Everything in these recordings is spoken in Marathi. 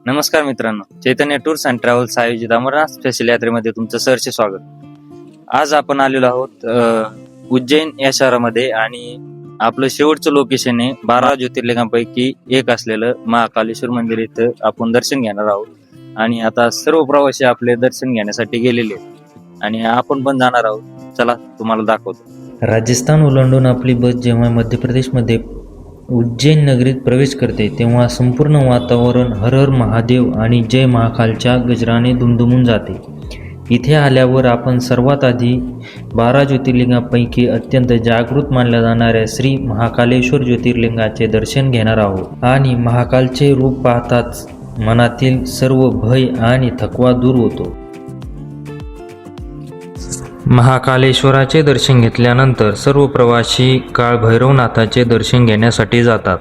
नमस्कार मित्रांनो, चैतन्य टूर्स अँड ट्रॅव्हल्स आयोजित अमरनाथ स्पेशल यात्रेमध्ये तुमचं सहर्ष स्वागत। आज आपण आलेलो आहोत उज्जैन या शहरामध्ये आणि आपलं शेवटचं लोकेशन आहे 12 ज्योतिर्लिंगांपैकी एक असलेलं महाकालेश्वर मंदिर। इथं आपण दर्शन घेणार आहोत आणि आता सर्व प्रवासी आपले दर्शन घेण्यासाठी गेलेले आहेत आणि आपण पण जाणार आहोत। चला तुम्हाला दाखवतो। राजस्थान ओलांडून आपली बस जेव्हा मध्य प्रदेशमध्ये उज्जैन नगरीत प्रवेश करते तेव्हा संपूर्ण वातावरण हर हर महादेव आणि जय महाकालच्या गजराने दुमदुमून जाते। इथे आल्यावर आपण सर्वात आधी 12 ज्योतिर्लिंगांपैकी अत्यंत जागृत मानल्या जाणाऱ्या श्री महाकालेश्वर ज्योतिर्लिंगाचे दर्शन घेणार आहोत आणि महाकालचे रूप पाहताच मनातील सर्व भय आणि थकवा दूर होतो। महाकालेश्वराचे दर्शन घेतल्यानंतर सर्व प्रवासी काळभैरवनाथाचे दर्शन घेण्यासाठी जातात।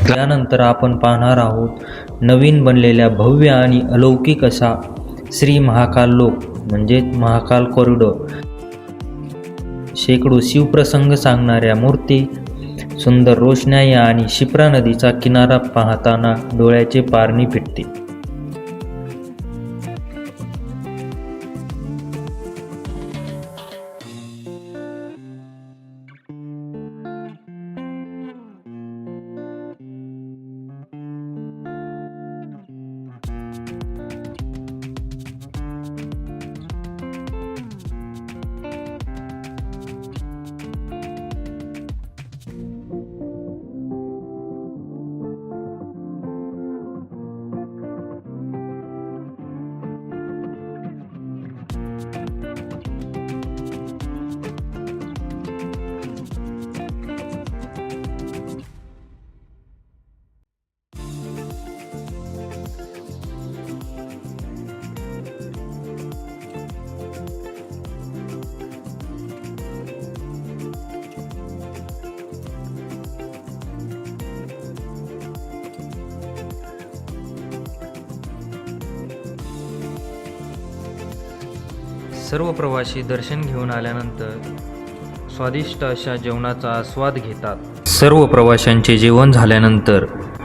त्यानंतर आपण पाहणार आहोत नवीन बनलेल्या भव्य आणि अलौकिक असा श्री महाकाल लोक म्हणजे महाकाल कॉरिडॉर। शेकडो शिवप्रसंग सांगणाऱ्या मूर्ती, सुंदर रोषणाई आणि शिप्रा नदीचा किनारा पाहताना डोळ्याचे पारणी फिटते। सर्व प्रवासी दर्शन घेऊन आल्यानंतर स्वादिष्ट अशा जेवणाचा आस्वाद घेतात। सर्व प्रवाशांचे जेवण झाल्यानंतर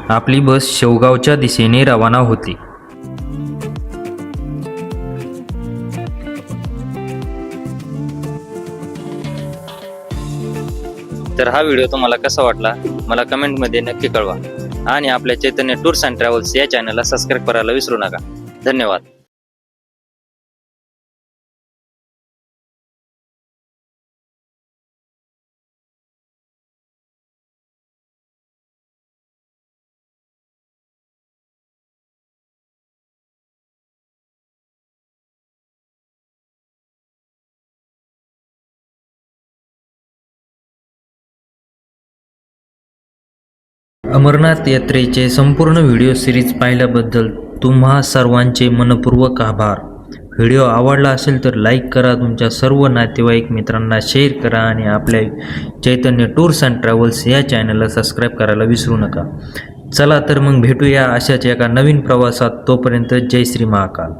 आपली बस शेवगावच्या दिशेने रवाना होती। तर हा व्हिडिओ तुम्हाला कसा वाटला मला कमेंटमध्ये नक्की कळवा आणि आपल्या चैतन्य टूर्स अँड ट्रॅव्हल्स या चॅनलला सबस्क्राईब करायला विसरू नका। धन्यवाद। अमरनाथ यात्रेचे संपूर्ण व्हिडिओ सिरीज पाहिल्याबद्दल तुम्हा सर्वांचे मनपूर्वक आभार। व्हिडिओ आवडला असेल तर लाईक करा, तुमच्या सर्व नातेवाईक मित्रांना शेअर करा आणि आपल्या चैतन्य टूर्स अँड ट्रॅव्हल्स या चॅनलला सबस्क्राईब करायला विसरू नका। चला तर मग भेटूया अशाच एका नवीन प्रवासात। तोपर्यंत जय श्री महाकाल।